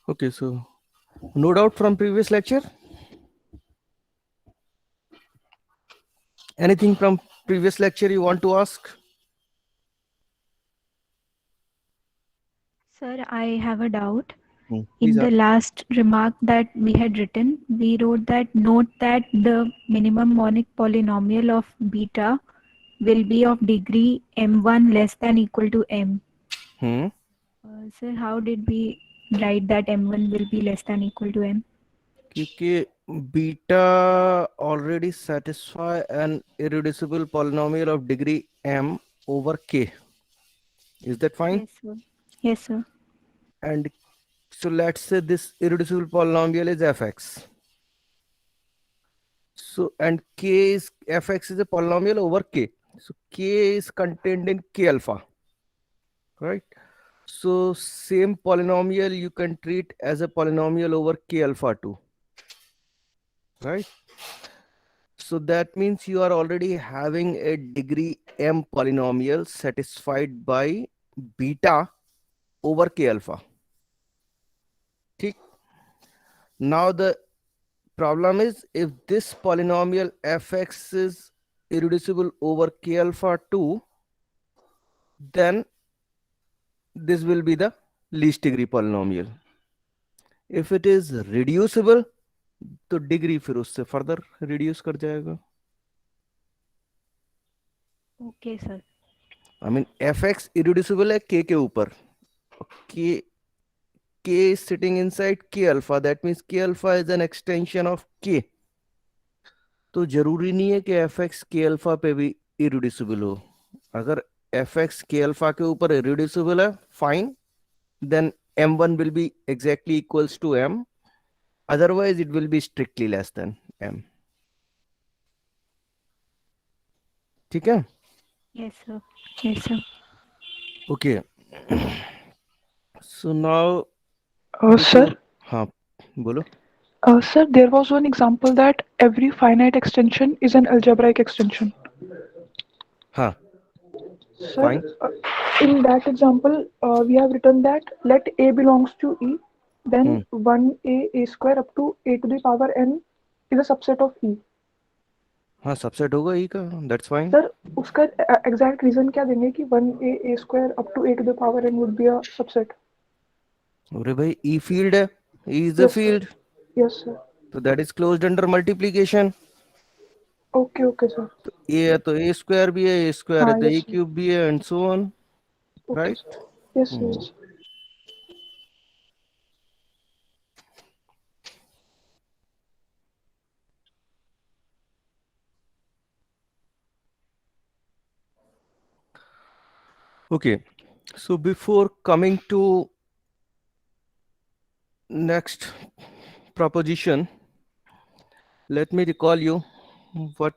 Okay, so no doubt from previous lecture. Anything from previous lecture you want to ask? Sir, I have a doubt. Please In ask. the last remark that we had written, we wrote that note that the minimum monic polynomial of beta will be of degree m1 less than equal to m. Hmm. Sir, how did we write that m1 will be less than equal to m? क्योंकि beta already satisfy an irreducible polynomial of degree m over k. Is that fine? Yes, sir. Yes, sir. And so let's say this irreducible polynomial is fx. So and k is fx is a polynomial over k. So k is contained in k alpha, right? So same polynomial you can treat as a polynomial over k alpha too, right? So that means you are already having a degree m polynomial satisfied by beta over k alpha. ठीक? Now the problem is if this polynomial fx is irreducible over k alpha 2, then this will be the least degree polynomial. If it is reducible, तो degree फिर उससे further reduce कर जाएगा. Okay, sir. I mean F x irreducible है के ऊपर. के k is sitting inside k alpha. That means k alpha is an extension of k. तो जरूरी नहीं है कि एफ एक्स के अल्फा पे भी इरिड्यूसिबल हो. अगर एफ एक्स के अल्फा के ऊपर इरिड्यूसिबल है, fine, then m1 will be exactly equals to m. Otherwise it will be strictly less than m. ठीक है? Yes, sir. Yes, sir. Okay. So now Sir, before, हाँ बोलो. sir, there was one example that every finite extension is an algebraic extension. हाँ, Sir, fine. in that example, we have written that let A belongs to E, then 1A square up to A to the power n is a subset of E. हाँ, subset होगा ई का. That's fine. Sir, उसका exact reason क्या देंगे कि 1A square up to A to the power n would be a subset? अरे भाई ई field है. E is a Yes, sir. field. Yes, sir. So that is closed under multiplication. Okay, okay, sir. तो ए है तो ए square भी है, ए square है हाँ, तो yes, ए sir. क्यूब भी है, and so on. Okay, right. sir. Yes, sir. Yes. Okay. So before coming to next proposition, let me recall you what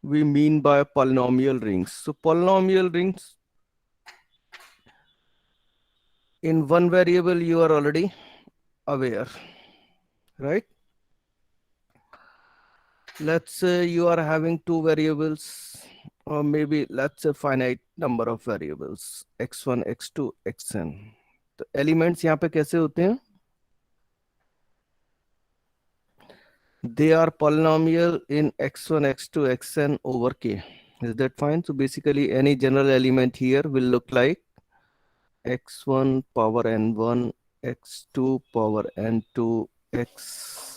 we mean by polynomial rings. So polynomial rings, in one variable you are already aware, right? Let's say you are having two variables, or maybe let's say finite number of variables, x1, x2, xn. तो elements यहाँ पे कैसे होते हैं? They are polynomial in x1, x2, xn over k. Is that fine? So basically any general element here will look like x1 power n1, x2 power n2, x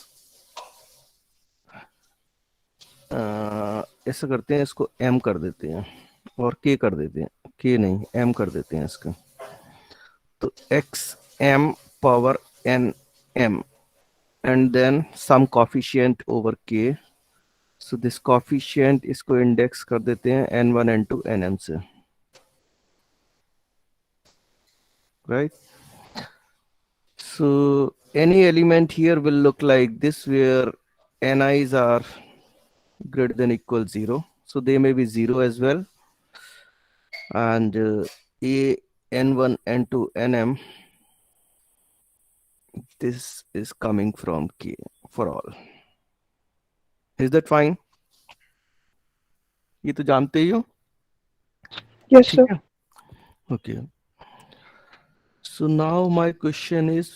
ऐसा करते हैं, इसको m कर देते हैं और k कर देते हैं. k नहीं, m कर देते हैं इसका. तो x m power n m and then some coefficient over k. So this coefficient इसको इंडेक्स कर देते हैं n1 n2 nm से, right? So any element here will look like this where ni's are greater than equal 0. So they may be 0 as well. And a n1 n2 nm, this is coming from k for all. Is that fine? ये तो जानते ही हो. Yes, ठीक sir. है. Okay. So now my question is,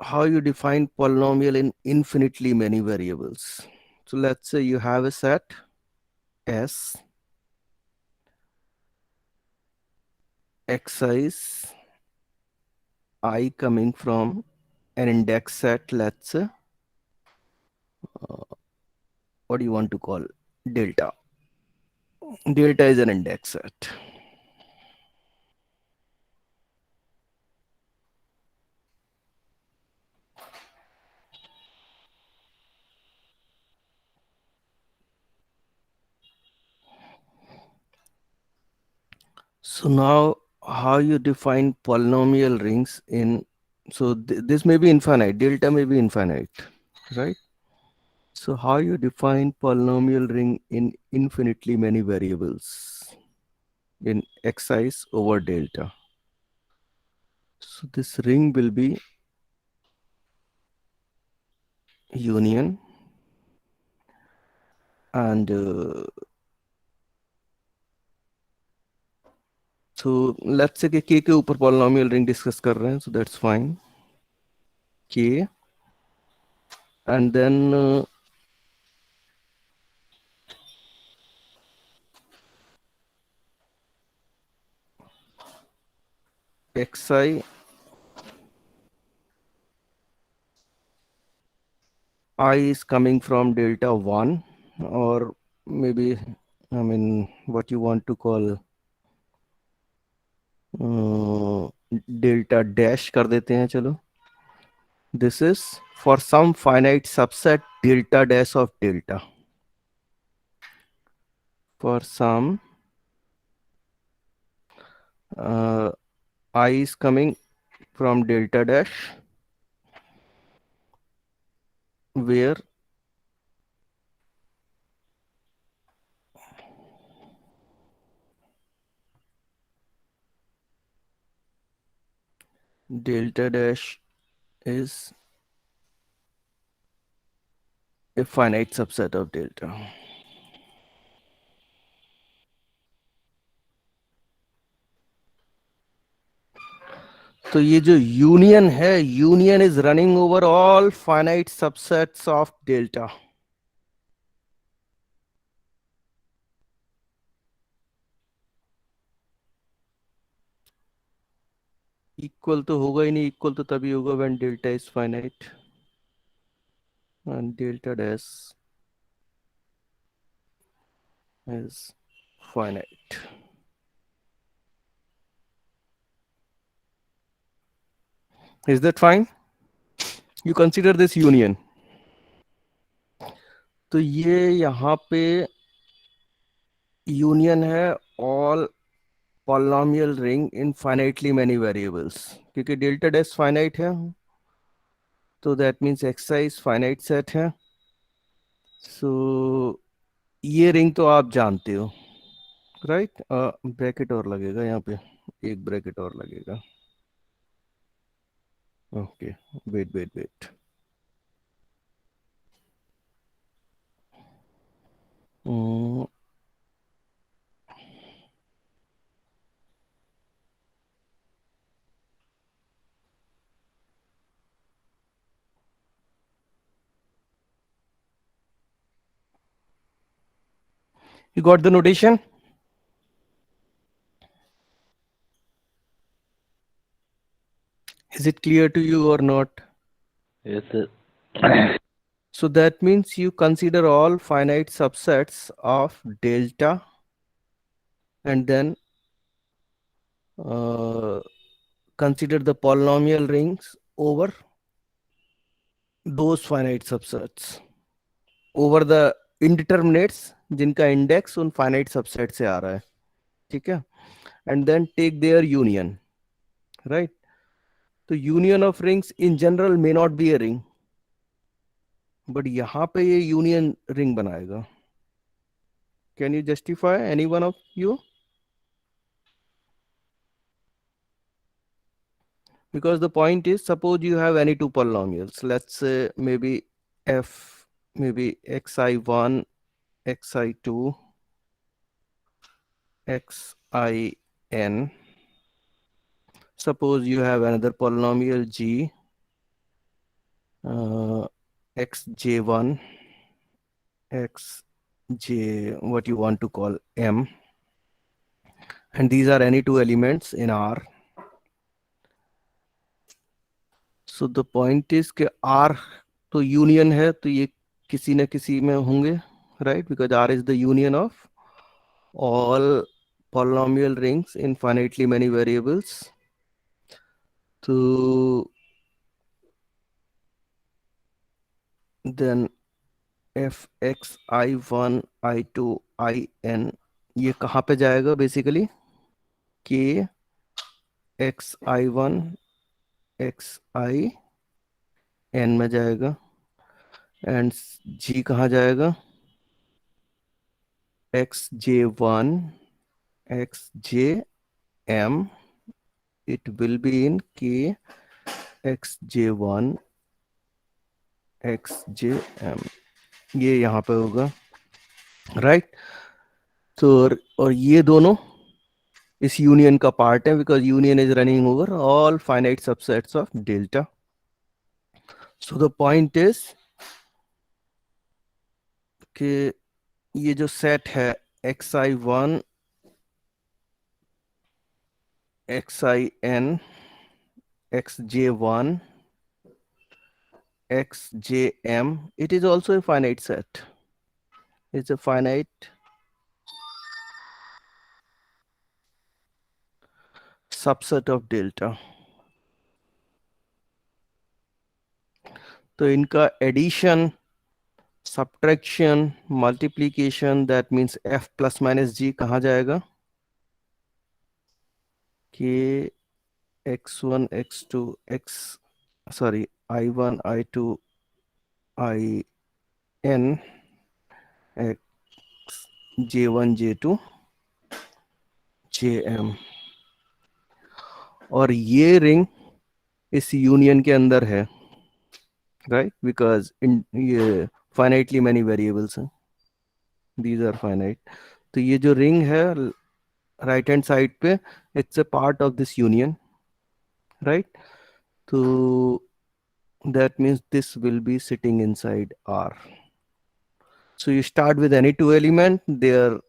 how you define polynomial in infinitely many variables. So let's say you have a set S, xi I coming from an index set, let's say, what do you want to call delta? Delta is an index set. So now how you define polynomial rings in, so this may be infinite, delta may be infinite, right? So how you define polynomial ring in infinitely many variables in xi's over delta. So this ring will be union, and so let's say कि k के ऊपर polynomial ring discuss कर रहे हैं, so that's fine. K, and then xi I is coming from delta 1, or maybe, I mean, what you want to call delta dash कर देते हैं चलो. This is for some finite subset delta dash of delta. For some I is coming from delta dash, where delta dash is a finite subset of delta. तो ये जो union है, union is running over all finite subsets of delta. Equal तो होगा ही नहीं, equal तो तभी होगा when delta is finite and delta dash is finite. Is that fine? You consider this union. तो ये यहाँ पे यूनियन है all polynomial ring in finitely many variables, क्योंकि डेल्टा डैश फाइनाइट है, तो that means exercise finite set है. सो ये रिंग तो आप जानते हो, राइट? ब्रैकेट और लगेगा यहाँ पे, एक ब्रैकेट और लगेगा. Okay, wait wait wait. You got the notation? Is it clear to you or not? Yes, sir. So that means you consider all finite subsets of delta, and then consider the polynomial rings over those finite subsets, over the indeterminates जिनका index उन finite subset से आ रहा है, ठीक है? And then take their union, right? तो union of rings in general may not be a ring, but यहाँ पे ये यूनियन रिंग बनाएगा. Can you justify, any one of you? Because the point is, suppose you have any two polynomials, let's say maybe f, maybe xi1, xi2, xin. Suppose you have another polynomial g, xj1, xj, what you want to call m, and these are any two elements in R. So the point is कि R तो union है, तो ये किसी न किसी में होंगे, right? Because R is the union of all polynomial rings in finitely many variables. तो then fx i1 i2 in ये कहाँ पे जाएगा basically? k x i1 x i n में जाएगा, एंड g कहाँ जाएगा? x j1 x j m, it will be in k x j1 x j m, ये यहाँ पे होगा, राइट? तो और ये दोनों इस यूनियन का पार्ट है, because union is running over all finite subsets of delta. So the point is कि ये जो सेट है xi1 xin xj1 xjm, it is also a finite set. It's a finite subset of delta. तो इनका addition, subtraction, multiplication, that means f plus minus g कहाँ जाएगा? कि x1 x2 x, sorry, i1 i2 in x j1 j2 jm, और ये ring इस union के अंदर है, राइट? बिकॉज इन ये फाइनाइटली मैनी वेरिएबल्स हैं, दीज आर फाइनाइट. तो ये जो रिंग है राइट हैंड साइड पे, it's a part of this union, right? तो that means this will be sitting inside R. So you start with any two element, their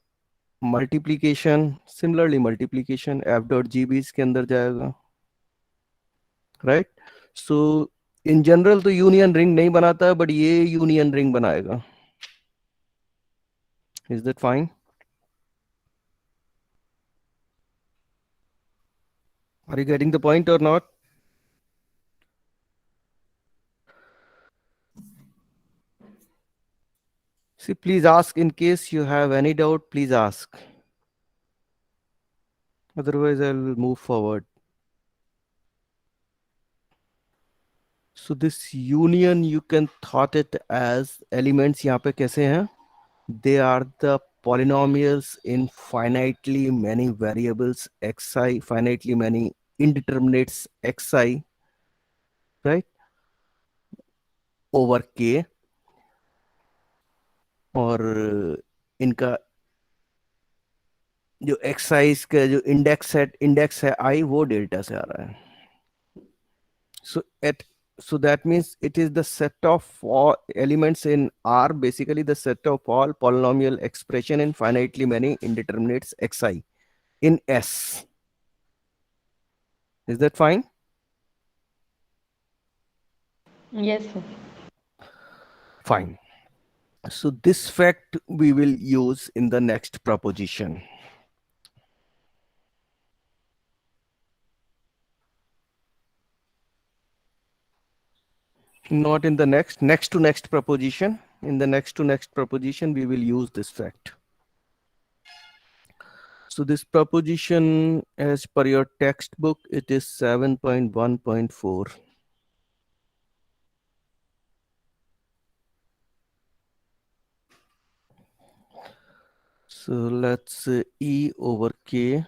multiplication, similarly multiplication f dot g भी इसके अंदर जाएगा, right? So in general तो union ring नहीं बनाता है, but ये यूनियन रिंग बनाएगा. Is that fine? Are you getting the point or not? See, please ask in case you have any doubt, please ask. Otherwise, I'll move forward. So this union, you can thought it as elements यहाँ पे कैसे हैं? They are the polynomials in finitely many variables xi, finitely many indeterminates xi, right, over k. और इनका जो xi का जो index है i, वो डेल्टा से आ रहा है. So that means it is the set of all elements in R, basically the set of all polynomial expression in finitely many indeterminates xi in S. Is that fine? Yes, sir. Fine. So this fact we will use in the next proposition. Not in the next to next proposition. In the next to next proposition, we will use this fact. So this proposition, as per your textbook, it is 7.1.4. So let's E over K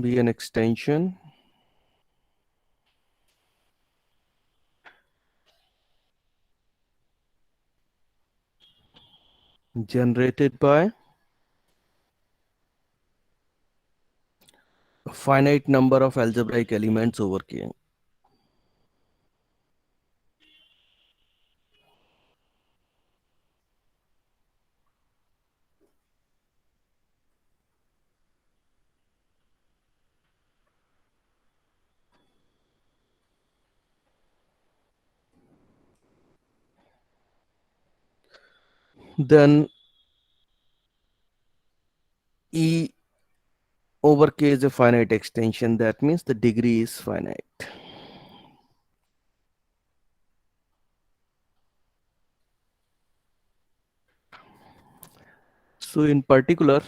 be an extension generated by a finite number of algebraic elements over K. then E over K is a finite extension. That means the degree is finite. So in particular,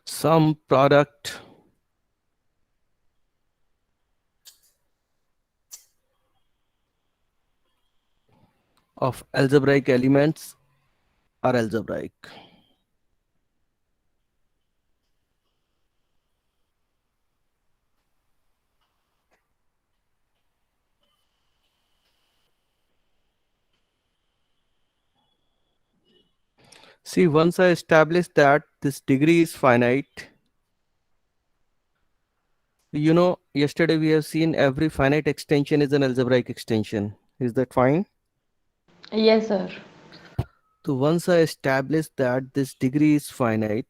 some product of algebraic elements are algebraic. See, once I establish that this degree is finite, yesterday we have seen every finite extension is an algebraic extension. Is that fine? Yes, sir. So once I establish that this degree is finite,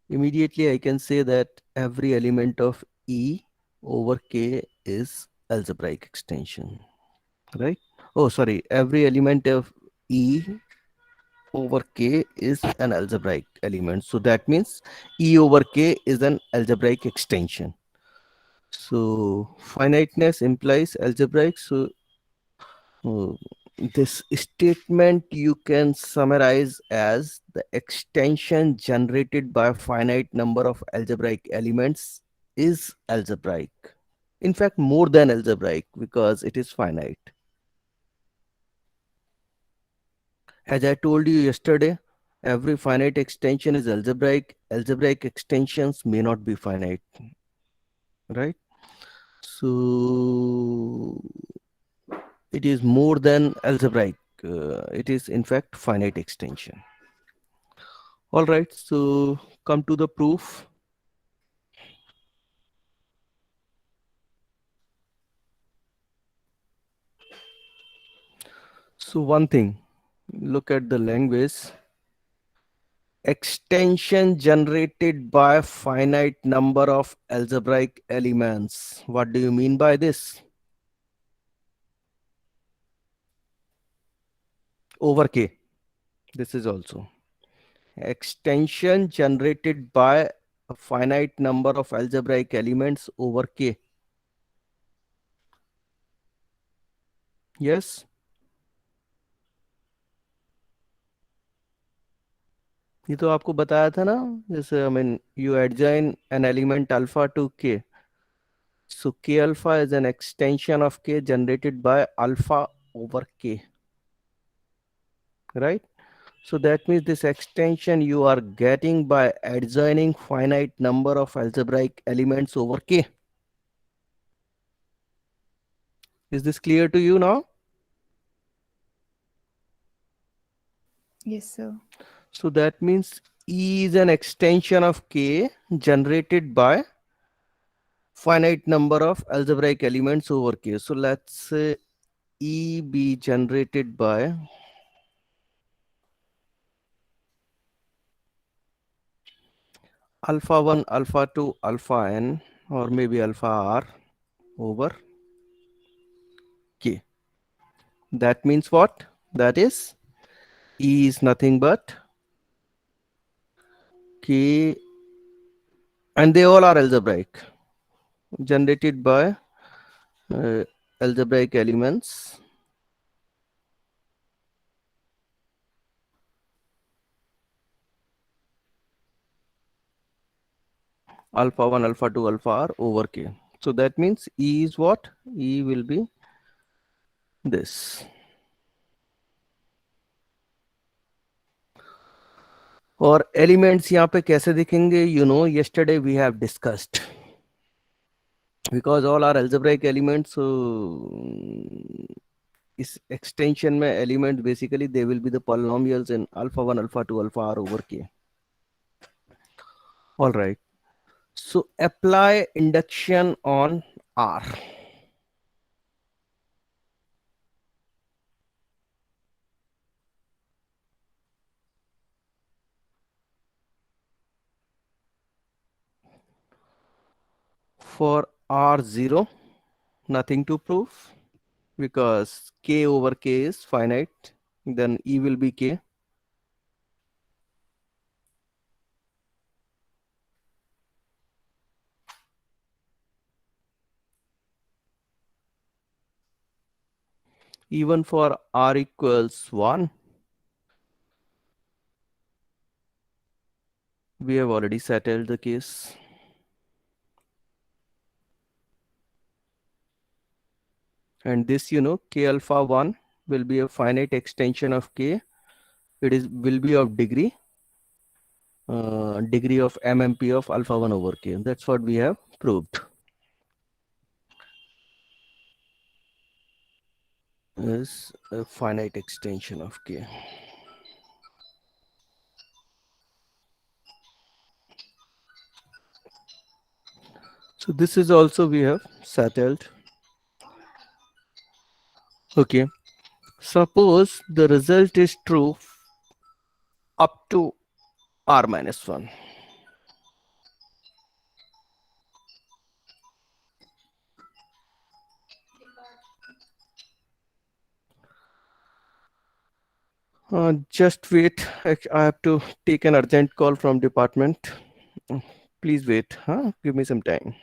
immediately I can say that every element of E over K is algebraic extension, right? Oh, sorry, every element of E over K is an algebraic element. So that means E over K is an algebraic extension. So finiteness implies algebraic. So uh, this statement you can summarize as the extension generated by a finite number of algebraic elements is algebraic. In fact, more than algebraic because it is finite. As I told you yesterday, every finite extension is algebraic. Algebraic extensions may not be finite, right? So it is more than algebraic. It is in fact finite extension. All right, so come to the proof. So one thing, look at the language. Extension generated by finite number of algebraic elements. What do you mean by this? Over K. This is also extension generated by a finite number of algebraic elements over K. Yes. ये तो आपको बताया था ना, जैसे I mean you adjoin an element alpha to K. So K alpha is an extension of K generated by alpha over K, right? So that means this extension you are getting by adjoining finite number of algebraic elements over K. Is this clear to you now? Yes, sir. So that means E is an extension of K generated by finite number of algebraic elements over K. So let's say E be generated by alpha 1, alpha 2, alpha n, or maybe alpha r over K. That means what? That is E is nothing but K, and they all are algebraic, generated by algebraic elements alpha 1, alpha 2, alpha r over K. So that means E is what? E will be this. और elements यहाँ पे कैसे दिखेंगे? Yesterday we have discussed, because all are algebraic elements, so इस extension में elements basically they will be the polynomials in alpha 1, alpha 2, alpha r over K. All right, so apply induction on R. For R0, nothing to prove because K over K is finite. Then E will be K. Even for R equals 1, we have already settled the case. And this, K alpha 1 will be a finite extension of K. It will be of degree of MMP of alpha 1 over K. That's what we have proved. Is a finite extension of K. So this is also we have settled. Okay. Suppose the result is true up to R minus 1. Just wait. I have to take an urgent call from department. Please wait. Give me some time.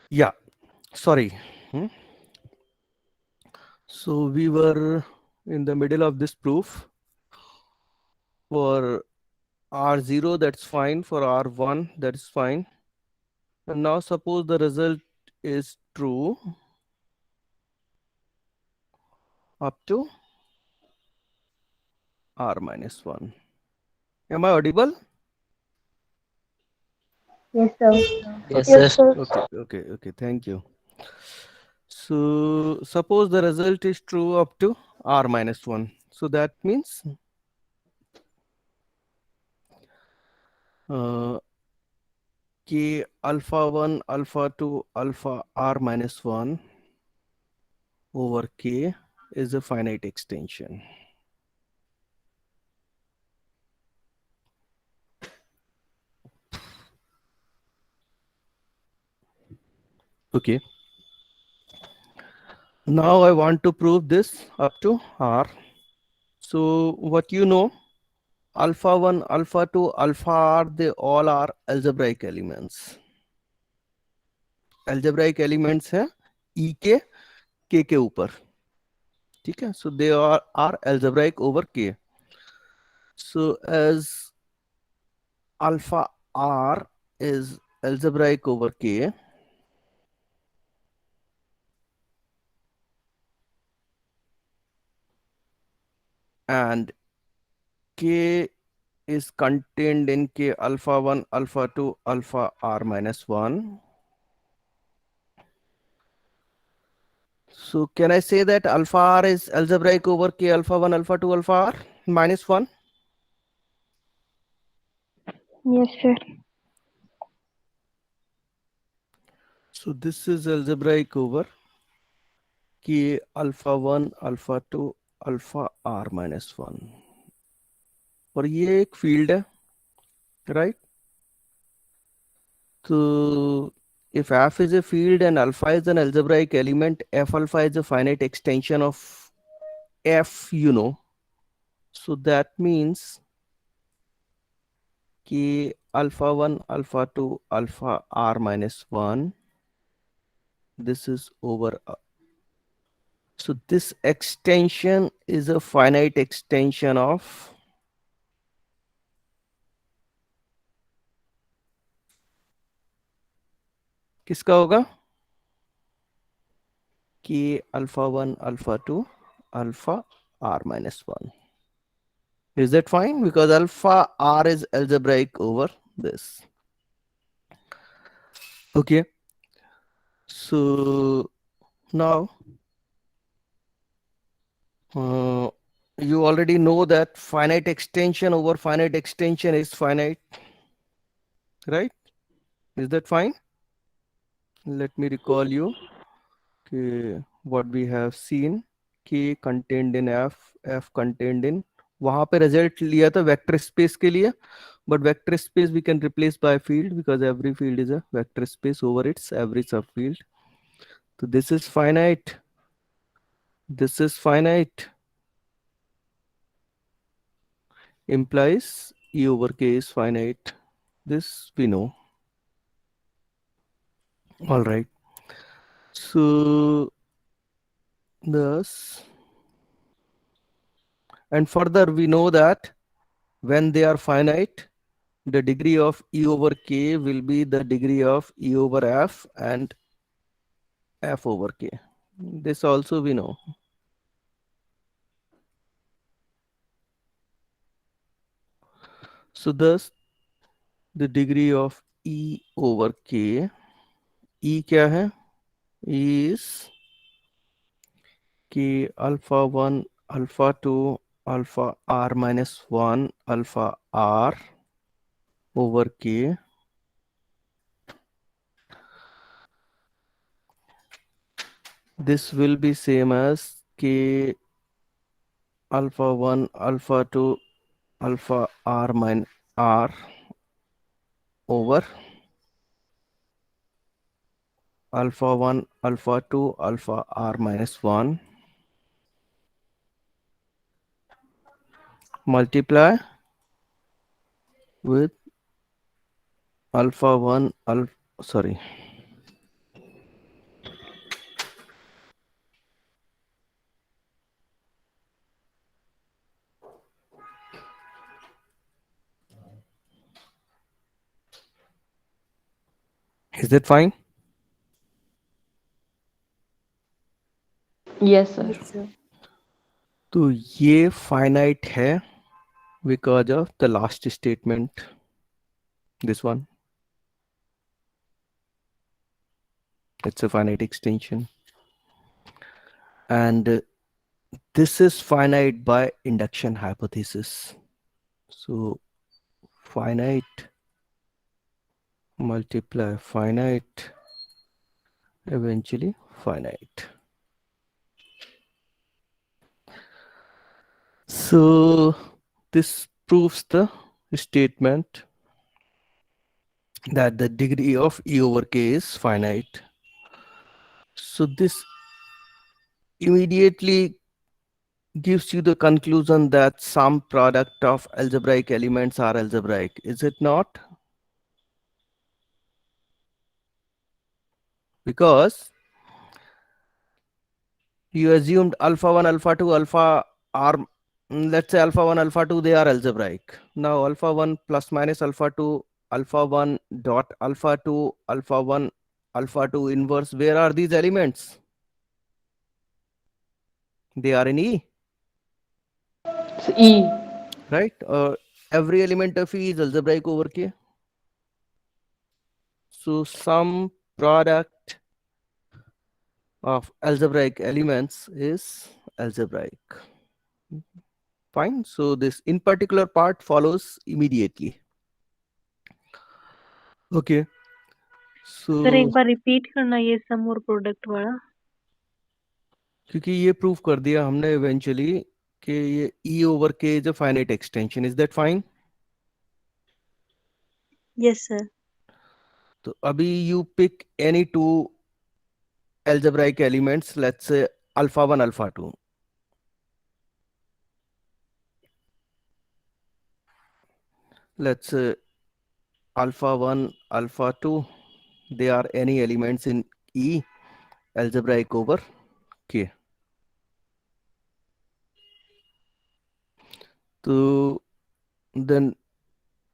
Yeah, sorry. So we were in the middle of this proof. For R0, that's fine. For R1, that's fine. And now suppose the result is true up to R minus 1. Am I audible? Yes, sir. Yes, Yes, sir. sir. Okay. Thank you. So suppose the result is true up to R minus 1. So that means K alpha 1, alpha 2, alpha R minus 1 over K is a finite extension. Okay. Now I want to prove this up to R. So what alpha 1, alpha 2, alpha R, they all are algebraic elements. Algebraic elements है E के K के ऊपर. ठीक है? So they are algebraic over K. So as alpha R is algebraic over K, and K is contained in K alpha 1, alpha 2, alpha R minus 1. So can I say that alpha R is algebraic over K alpha 1, alpha 2, alpha R minus 1? Yes, sir. So this is algebraic over K alpha 1, alpha 2, alpha R minus 1. और ये एक field है, right? तो if F is a field and alpha is an algebraic element, F alpha is a finite extension of F, So that means कि alpha 1, alpha 2, alpha r minus 1, this is over. So this extension is a finite extension of किसका होगा कि alpha 1, alpha 2, alpha r minus 1. Is that fine? Because alpha r is algebraic over this. Okay. So now you already know that finite extension over finite extension is finite, right? Is that fine? Let me recall you what we have seen. K contained in F, F contained in, वहां पे result लिया था vector space के लिए, but vector space we can replace by field because every field is a vector space over its every subfield. So this is finite, this is finite, implies E over K is finite. This we know. All right. So thus, and further we know that when they are finite, the degree of E over K will be the degree of E over F and F over K. This also we know. So thus the degree of E over K, E क्या है? E is K alpha 1, alpha 2, alpha r minus 1, alpha r over K. This will be same as K alpha 1, alpha 2, alpha r minus r over alpha 1, alpha 2, alpha r minus 1 multiply with alpha 1, sorry. Is that fine? Yes, sir. Yes, sir. तो ये finite है because of the last statement, this one. It's a finite extension. And this is finite by induction hypothesis. So finite multiply finite, eventually finite. So this proves the statement that the degree of E over K is finite. So this immediately gives you the conclusion that some product of algebraic elements are algebraic. Is it not? Because you assumed alpha 1, alpha 2, alpha r, let's say alpha 1, alpha 2, they are algebraic. Now alpha 1 plus minus alpha 2, alpha 1 dot alpha 2, alpha 1, alpha 2 inverse, where are these elements? They are in E, So E. right? Every element of E is algebraic over K. So some product of algebraic elements is algebraic. Fine. So this in particular part follows immediately. Okay. So sir एक बार repeat करना ये सम और product वाला. क्योंकि ये prove कर दिया हमने इवेंचुअली कि ये E over K is a finite extension. Is that fine? Yes sir. तो अभी you pick any two algebraic elements, let's say alpha 1, alpha 2. Let's say alpha 1, alpha 2, they are any elements in E algebraic over K. So then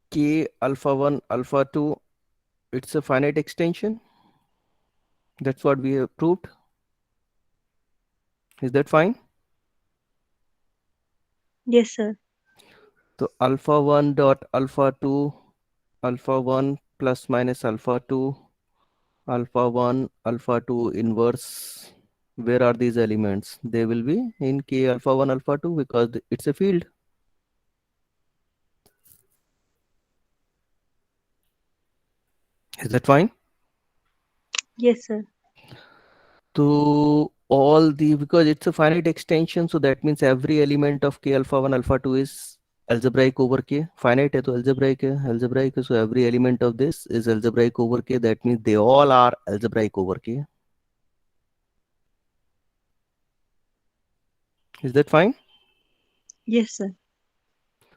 K alpha 1, alpha 2, it's a finite extension. That's what we have proved. Is that fine? Yes, sir. So alpha 1 dot alpha 2, alpha 1 plus minus alpha 2, alpha 1, alpha 2 inverse. Where are these elements? They will be in K alpha 1, alpha 2 because it's a field. Is that fine? Yes, sir. So all the, because it's a finite extension, so that means every element of K alpha 1, alpha 2 is algebraic over K. Finite है तो algebraic है, so every element of this is algebraic over K. That means they all are algebraic over K. Is that fine? Yes, sir.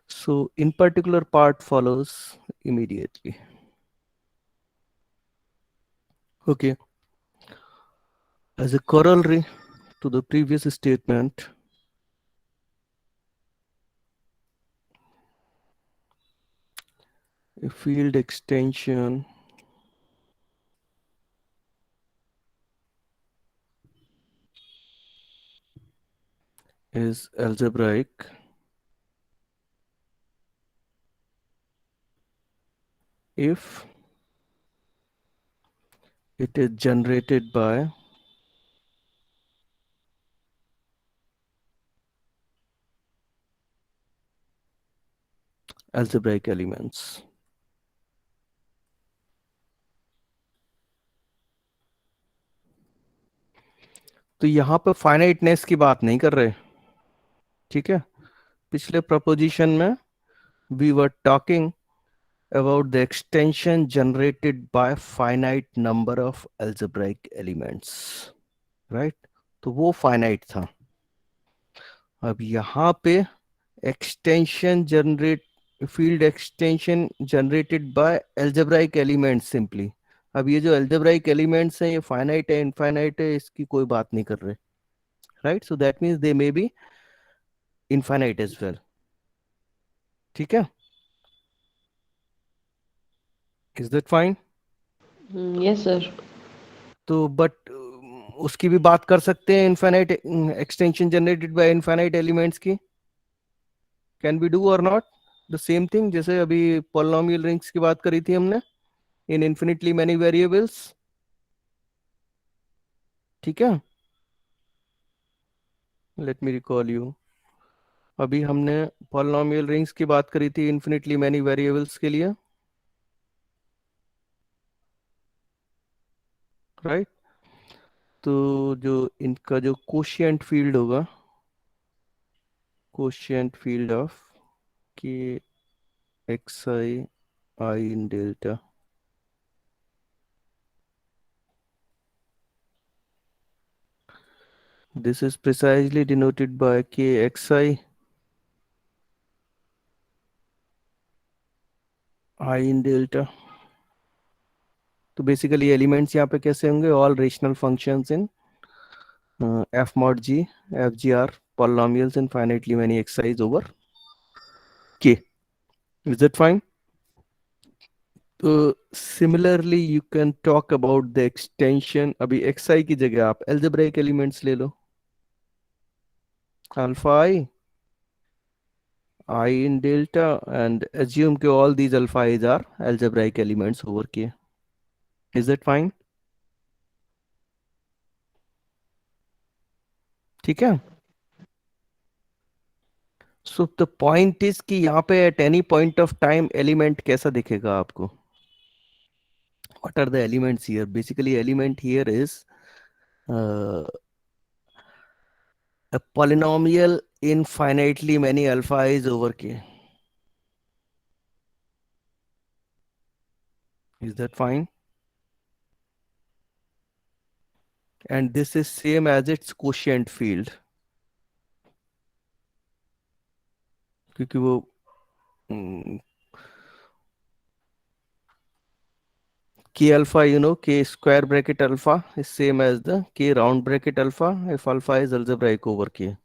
So in particular part follows immediately. Okay. As a corollary to the previous statement, a field extension is algebraic if it is generated by algebraic elements. तो यहाँ पे finiteness की बात नहीं कर रहे, ठीक है. पिछले प्रपोजिशन में we were talking about the extension generated by finite number of algebraic elements, right? तो वो फाइनाइट था. अब यहाँ पे extension generate field extension generated by algebraic elements simply. अब ये जो algebraic elements हैं ये finite है infinite है इसकी कोई बात नहीं कर रहे, right? So that means they may be infinite as well. ठीक है? Is that fine? Yes, sir. तो but उसकी भी बात कर सकते हैं infinite extension generated by infinite elements की. Can we do or not? The same thing जैसे अभी polynomial rings की बात करी थी हमने in infinitely many variables. ठीक है? Let me recall you. अभी हमने polynomial rings की बात करी थी infinitely many variables के लिए, right? तो जो इनका जो quotient field होगा, quotient field of k xi I in delta, this is precisely denoted by k xi I in delta. तो बेसिकली एलिमेंट्स यहाँ पे कैसे होंगे? All rational functions in f mod g fgr polynomials in finitely many xi's over k. Is that fine? तो similarly you can talk about the extension. अभी xi की जगह आप algebraic elements ले लो, alpha I in delta, and assume कि all these alpha i's are algebraic elements over k. Is that fine? ठीक है. So the point is कि यहाँ पे at any point of time element कैसा दिखेगा आपको? What are the elements here? Basically element here is a polynomial infinitely many alpha i's over k. Is that fine? and this is same as its quotient field, क्योंकि वो k alpha, k square bracket alpha is same as the k round bracket alpha if alpha is algebraic over k.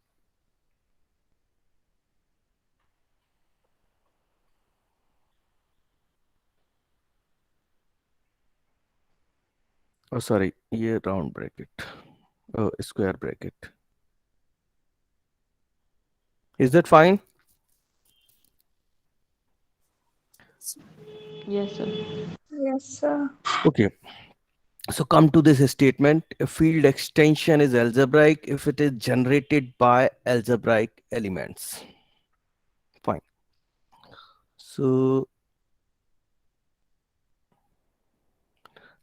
Oh, sorry, ये round bracket, square bracket. Is that fine? Yes, sir. Yes, sir. Okay. So come to this statement. A field extension is algebraic if it is generated by algebraic elements. Fine. So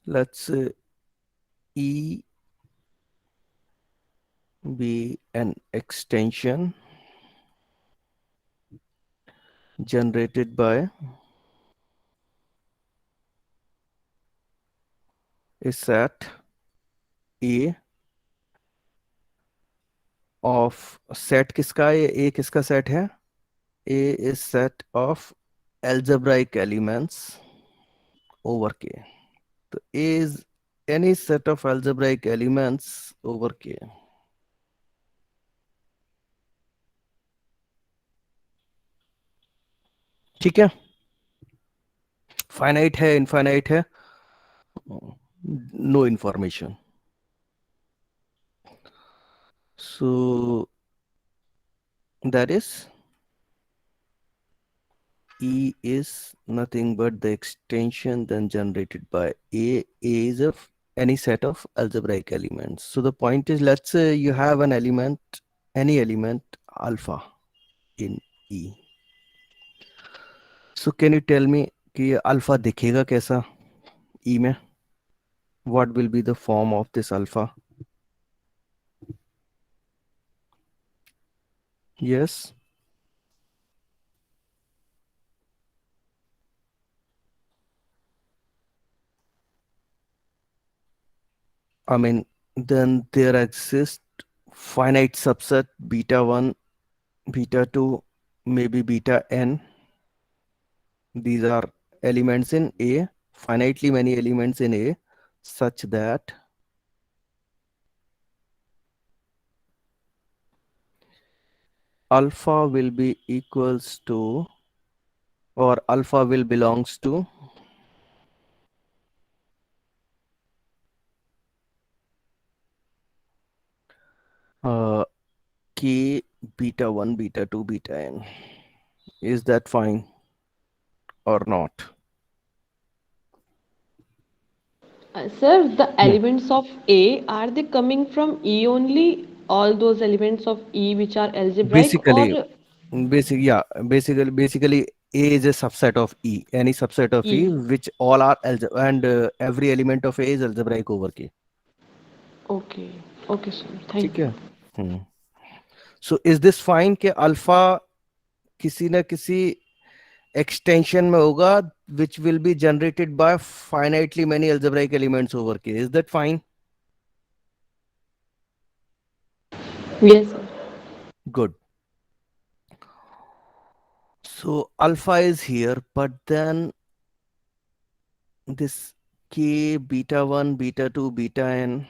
let's say E be an extension generated by a set A of set किसका है? A किसका set है? A is set of algebraic elements over K. So A is any set of algebraic elements over K. ठीक है? Finite है, infinite है? No information. So that is E is nothing but the extension then generated by A. A is of any set of algebraic elements. So the point is, let's say you have an element, any element alpha in E. So can you tell me कि ये alpha दिखेगा कैसा E में? What will be the form of this alpha? Yes. I mean, then there exists finite subset beta 1, beta 2, maybe beta n. These are elements in A, finitely many elements in A, such that alpha will be equals to, or alpha will belongs to k beta 1, beta 2, beta n. Is that fine or not? Sir, the elements of A, are they coming from E only? All those elements of E which are algebraic, Basically, or basically A is a subset of E, any subset of E, E? which all are and every element of A is algebraic over K. Okay. Okay, sir. Thank ठीक you. है? So is this fine कि alpha किसी ना किसी extension में होगा which will be generated by finitely many algebraic elements over K? Is that fine? Yes, sir. Good. So alpha is here, but then this K beta 1, beta 2, beta n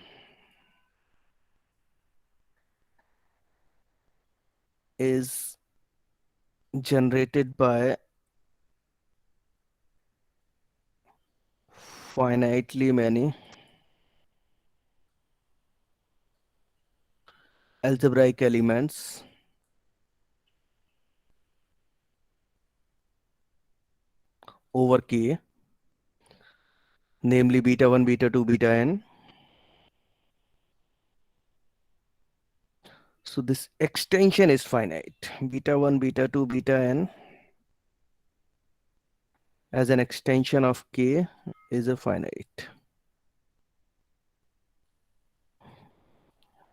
is generated by finitely many algebraic elements over K, namely beta 1, beta 2, beta n. So this extension is finite. Beta 1, beta 2, beta n as an extension of K is a finite.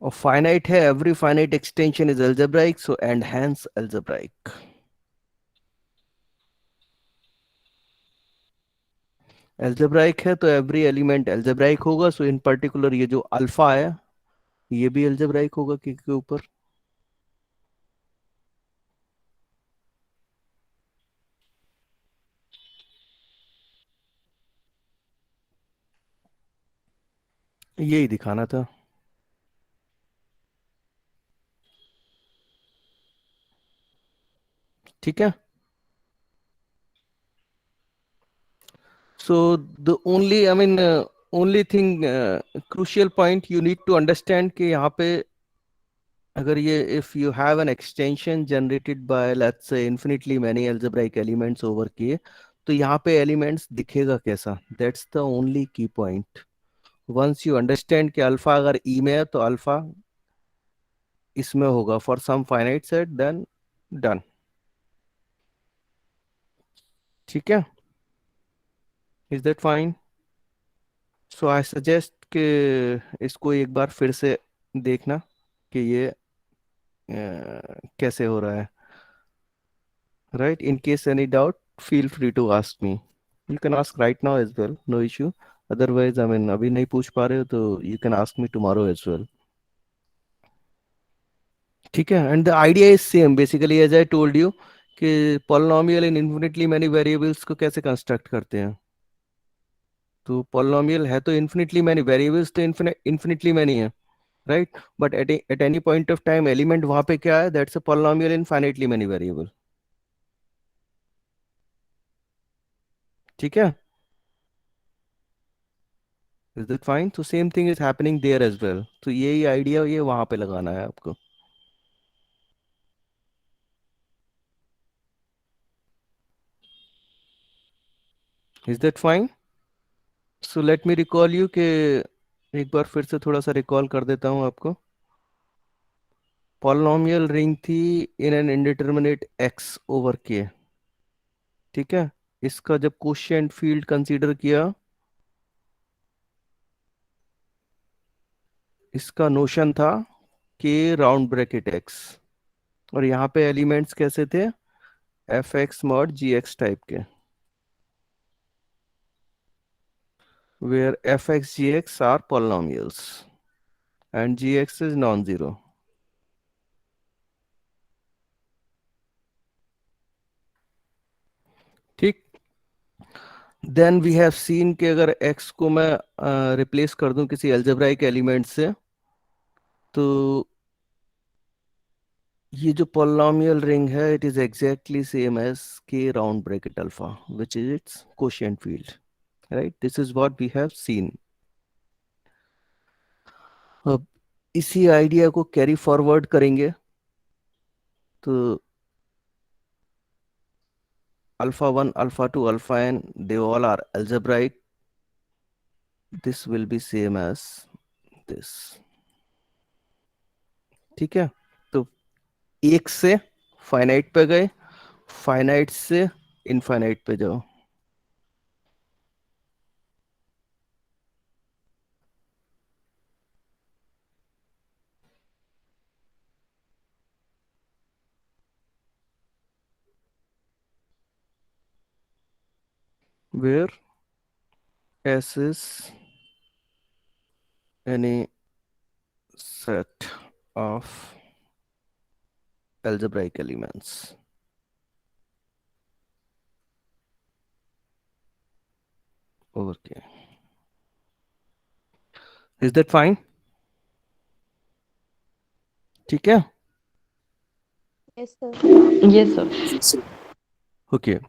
और finite है, every finite extension is algebraic, so and hence algebraic. Algebraic है तो every element algebraic होगा, so in particular ये जो alpha है ये भी अलजेब्राइक होगा के ऊपर। यही दिखाना था। ठीक है। So the only, I mean, only thing, crucial point you need to understand कि यहाँ पे अगर ये if you have an extension generated by let's say infinitely many algebraic elements over K, तो यहाँ पे elements दिखेगा कैसा? That's the only key point. Once you understand कि अल्फा अगर E में है तो अल्फा इसमें होगा for some finite set, then done. ठीक है? Is that fine? So I suggest कि इसको एक बार फिर से देखना कि ये कैसे हो रहा है, right? In case any doubt, feel free to ask me. You can ask right now as well, no issue. Otherwise, I mean, अभी नहीं पूछ पा रहे हो तो you can ask me tomorrow as well. ठीक है? And the idea is same basically as I told you कि polynomial in infinitely many variables को कैसे construct करते हैं। तो polynomial है तो infinitely many variables तो infinitely many है, right? But at any point of time element वहां पे क्या है? That's a polynomial in finitely many variable. ठीक है? Is that fine? So same thing is happening there as well. तो यही आइडिया ये वहां पे लगाना है आपको। Is that fine? So let me recall you कि एक बार फिर से थोड़ा सा रिकॉल कर देता हूँ आपको। पॉलिनोमियल रिंग थी in an indeterminate x over k। ठीक है। इसका जब कोशिएंट फील्ड कंसीडर किया, इसका नोशन था k राउंड ब्रैकेट x, और यहाँ पे एलिमेंट्स कैसे थे? एफ एक्स मॉड जी एक्स टाइप के, where fx gx are polynomials and gx is non-zero. ठीक। देन वी हैव सीन कि अगर x को मैं रिप्लेस कर दूं किसी एल्जेब्राइक एलिमेंट से, तो ये जो पॉलिनोमियल रिंग है it is exactly same as k round bracket alpha which is its quotient field, right? This is what we have seen. अब इसी आइडिया को कैरी फॉरवर्ड करेंगे तो alpha 1, alpha 2, alpha n, they all are algebraic. This will be same as this. ठीक है। तो एक से फाइनाइट पे गए, फाइनाइट से इनफाइनाइट पे जाओ। Where S is any set of algebraic elements over K. Is that fine? ठीक है। Yes, sir. Yes, sir. Okay.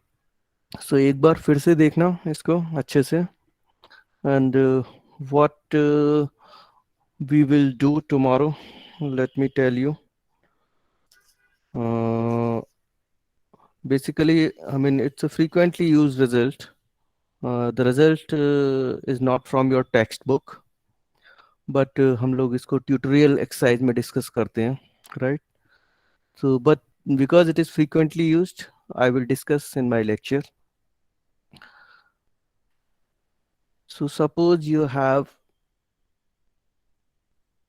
So एक बार फिर से देखना इसको अच्छे से, and what we will do tomorrow, let me tell you. Basically, I mean, it's a frequently used result. The result is not from your textbook, but हम लोग इसको tutorial exercise में discuss करते हैं, right? So, but because it is frequently used, I will discuss in my lecture. So suppose you have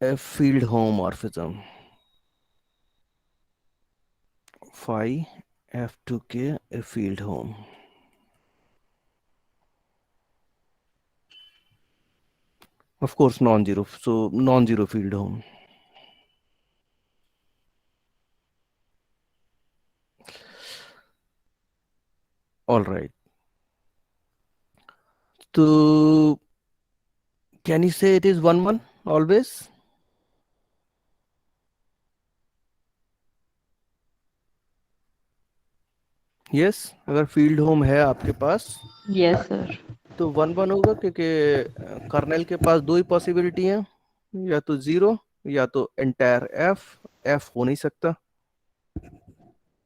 a field homomorphism phi f2k, a field home. Of course non-zero, so non-zero field home. All right. So can you say it is 1 1 always? Yes, अगर field home है आपके पास Yes, sir. तो 1 1 होगा, क्योंकि kernel के पास दो ही possibility है, या तो 0 या तो एंटायर एफ। एफ हो नहीं सकता,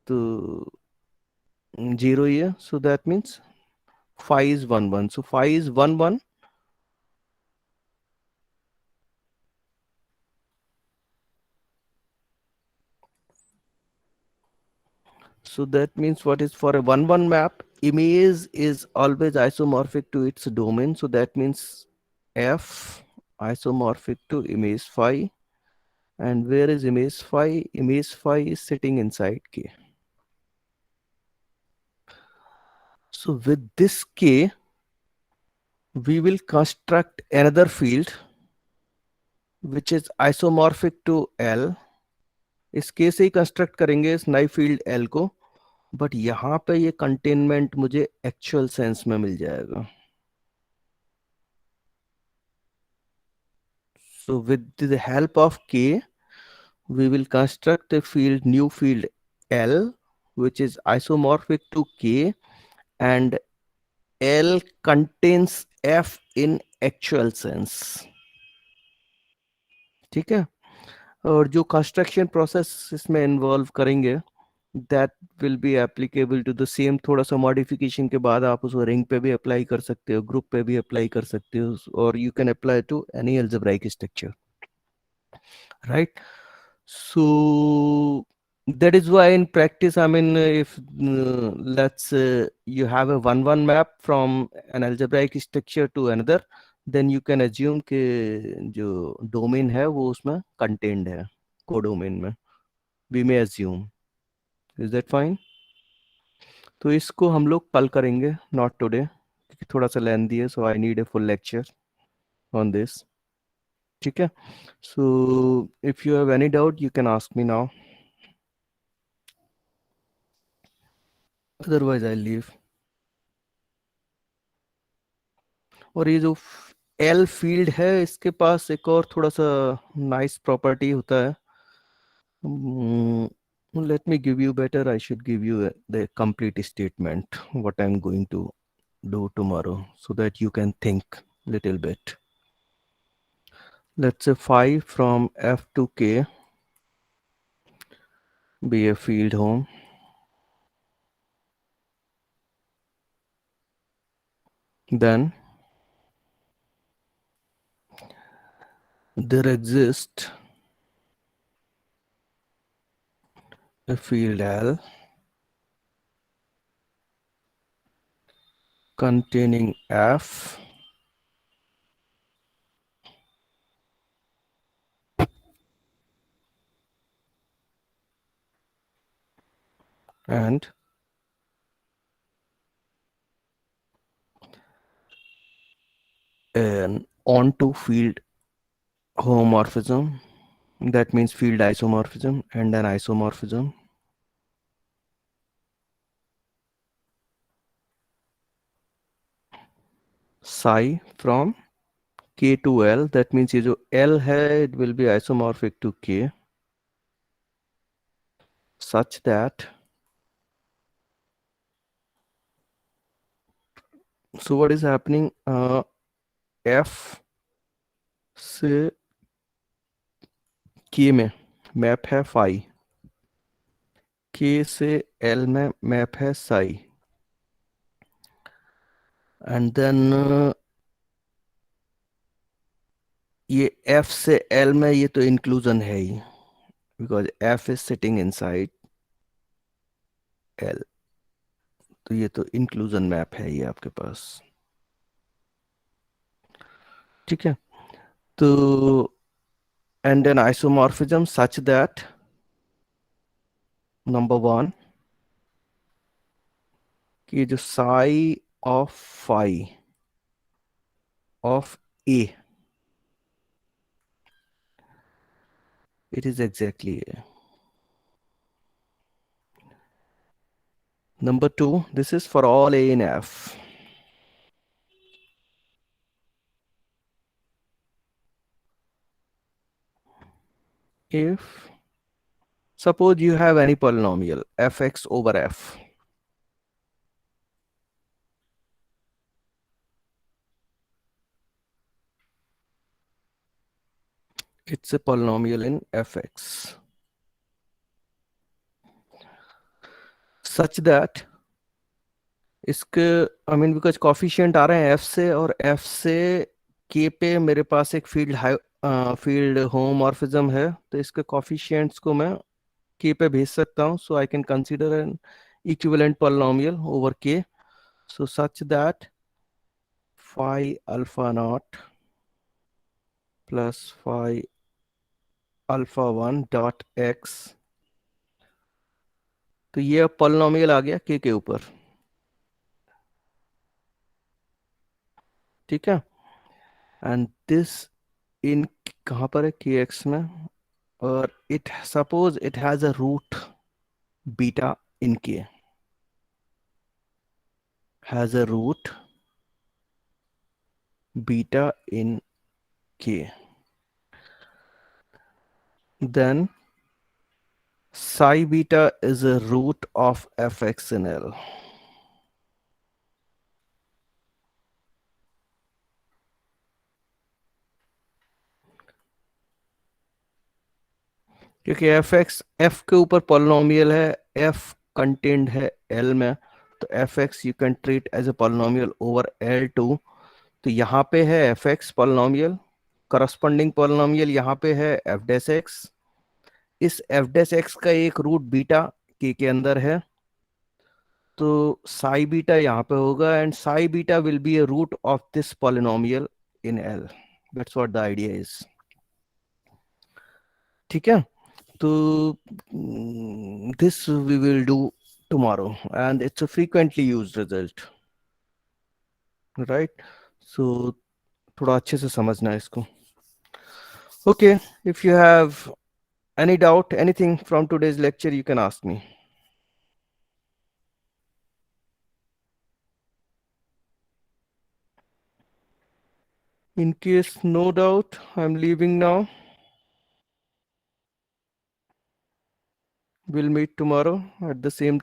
तो 0 ही है। So that means five is 1 1। So five is 1 1। So that means what is for a 1 1 map, image is always isomorphic to its domain. So that means F isomorphic to image phi. And where is image phi? Image phi is sitting inside K. So with this K, we will construct another field which is isomorphic to L. इस K से ही construct करेंगे इस नई field L को, but यहाँ पे ये containment मुझे एक्चुअल सेंस में मिल जाएगा। So with the help of K, we will construct a field, new field L, which is isomorphic to K, and L contains F in actual sense. ठीक है, और जो कंस्ट्रक्शन प्रोसेस इसमें involve करेंगे that will be applicable to the same. थोड़ा सा modification के बाद आप उसको रिंग पे भी अप्लाई कर सकते हो, ग्रुप पे भी अप्लाई कर सकते हो, और you can apply to any algebraic structure, right? So that is why in practice, I mean, if let's say you have a 1 1 map from an algebraic structure to another, then you can assume कि जो domain है वो उसमें contained है, codomain में। We may assume. Is that fine? तो इसको हम लोग कल करेंगे, not today, क्योंकि थोड़ा सा lengthy है, so I need a full lecture on this. ठीक है? So if you have any doubt, you can ask me now. Otherwise I'll leave. और ये जो एल फील्ड है इसके पास एक और थोड़ा सा नाइस प्रॉपर्टी होता है। Let me give you better, I should give you the complete statement what I am going to do tomorrow so that you can think little bit. Let's say phi from F to K be a field home. Then there exists a field L containing F and an onto field homomorphism, that means field isomorphism, and an isomorphism psi from K to L, that means ये जो L है it will be isomorphic to K such that, so what is happening, F से K में map है phi, K से L में map है psi, and then ये F से L में ये तो इंक्लूजन है ही, because F is sitting inside L, तो ये तो इंक्लूजन मैप है ये आपके पास। ठीक है, तो and an isomorphism such that number 1 कि जो psi of phi of A, it is exactly A. Number 2, this is for all A and F. If suppose you have any polynomial fx over f, it's a polynomial in fx such that इसके I mean because coefficient आ रहे हैं f से, और f से k पे मेरे पास एक field homomorphism है, तो इसके कॉफिशिएंट्स को मैं k पे भेज सकता हूँ. So I can consider an equivalent polynomial over k, so such that phi alpha naught plus phi alpha 1 dot x, तो ये अब पॉलिनोमियल आ गया k के ऊपर. ठीक है, एंड दिस इन कहाँ पर है, kx में, और it suppose it has a root beta in k, has a root beta in k, then psi beta is a root of fx in L. क्योंकि fx f के ऊपर polynomial है, f contained है L में, तो fx you can treat as a polynomial over L2. तो यहाँ पे है fx पॉलिनोमियल, करस्पॉन्डिंग पॉलिनोमियल यहाँ पे है f डैश x. इस f डैश x का एक रूट बीटा k के अंदर है, तो psi बीटा यहाँ पे होगा, and psi beta will be a root of this polynomial in L. That's what the idea is. ठीक है, तो this we will do tomorrow, and it's a frequently used result, right? So थोड़ा अच्छे से समझना है इसको. Okay, if you have any doubt, anything from today's lecture, you can ask me. In case no doubt, I'm leaving now. We'll meet tomorrow at the same